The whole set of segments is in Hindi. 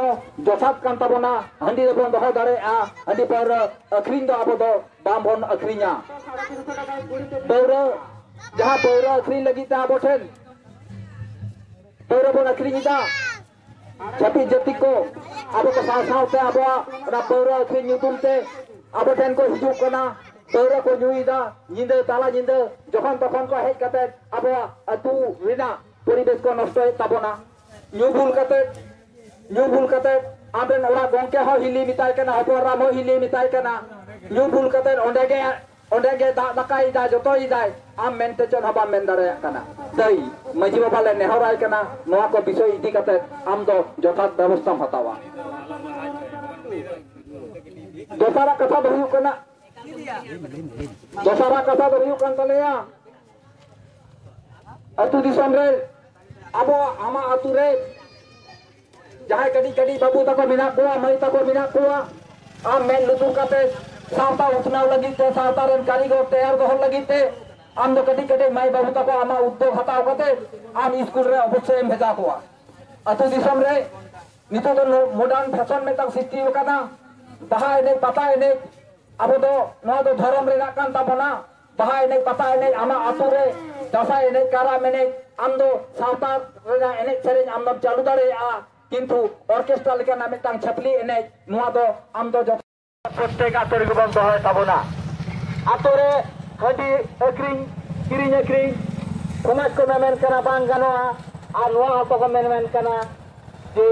तो जोसात कान ताबोना हंडी बन दो दारे हंडी पर अखरीन दो अब दो बाम बन अखरीना पौरा जहाँ पौरा अखरीन लगी ता अब ठेन पौरा बन अखरीना छपी जति को अब को साथ अब पौरा अखरीन नुतुम ते अब ठेन को हिजुक कना पौरा को नुईदा निंदा ताला निंदा जखन तखन को हेज कते अब अतु रिना परिवेश को नष्ट ताबोना न्यूबुल कते आबेन ओरा गंके हो हिली मिताय कना हपराम हो हिली मिताय कना न्यूबुल कते ओंडेगे दाकाई दा जतोई दाय आम मेनते चन हबा मेन दारे कना दई मजी बाबा ले नेहराय कना नोआ को विषय इदी कते आम दो जथात व्यवस्था हतावा दोसारा कथा दहुयु कना दोसारा कथा दहुयु कन तलेया अतु दिसम रे अब आमा अतु रे जहां कड़ी कड़ी बाबू तको मिना को मई तको मिना को आम मेन लुतु कते सावता उतना लगी ते सावता रेन कारीगर तैयार दो लगी ते आम दो कड़ी कड़ी माई बाबू तको आमा उद्योग हताव कते आम स्कूल रे अवश्य भेजा को अतु दिसम रे नितो तो मॉडर्न फैशन में तक सिस्टी कना बहा एने पता एने अब दो न दो धर्म रे कान ताबना बहा एने पता एने आमा अतु रे दसा एने कारा मेने आम दो सावता रे एने सेरेन आम दम चालू दारे किंतु ऑर्केस्ट्रा लेका ना मिटांग छपली एने नुआ दो आम दो प्रत्येक आतो रे बन दो ताबना आतो रे हडी अक्रिंग किरिंग अक्रिंग समाज को मेन कना बांग गनोआ आ नुआ हतो को मेन कना जे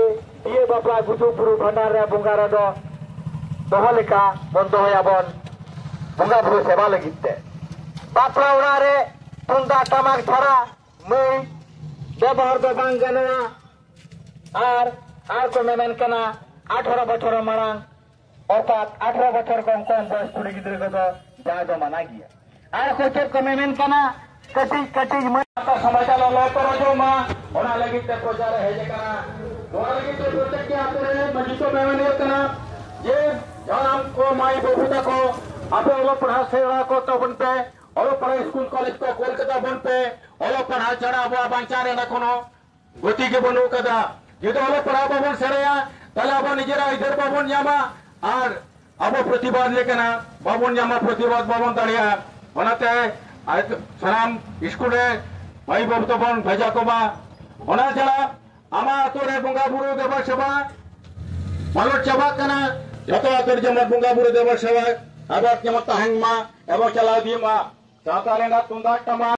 दिए बापला गुजु पुरु भंडार रे बुंगारा दो दोह लेका बन दो याबन बुंगा बुरु सेवा लगिते बापला उना रे तुंदा टमाक छाड़ा मई व्यवहार दो बांग गनोआ आर को मेन कना 18 बछर मांग अर्थात 18 बछर कम बयस कुड़ी गिद्रे को जा दो मना गया आर को चेक को मेन कना कटी मत समाचार लो करो जो मा ओना लगी ते प्रचार है जे कना ओना लगी ते प्रचार के आते रे मजितो मेन कना ये जाम को माई बहुता को अबे ओलो पढ़ा सेवा को तो बन पे ओलो पढ़ा स्कूल कॉलेज को कोलकाता बन पे ओलो पढ़ा चढ़ा अब बांचारे ना कोनो गति के बनो कदा जुदो ओलो पढ़ा बाबन सेरेया तले अब निजेरा इधर बाबन यामा और अब प्रतिवाद लेकना बाबन यामा प्रतिवाद बाबन दाड़िया ओनाते सनाम स्कूल रे भाई बाबू तो बन भेजा को बा ओना चला आमा तो रे बुंगा बुरु देवा सेवा मालट चाबा कना जतो आतर जमत बुंगा बुरु देवा सेवा अब जमत ताहंग मा एबो चला दी मा सातारे ना तुंदा टमा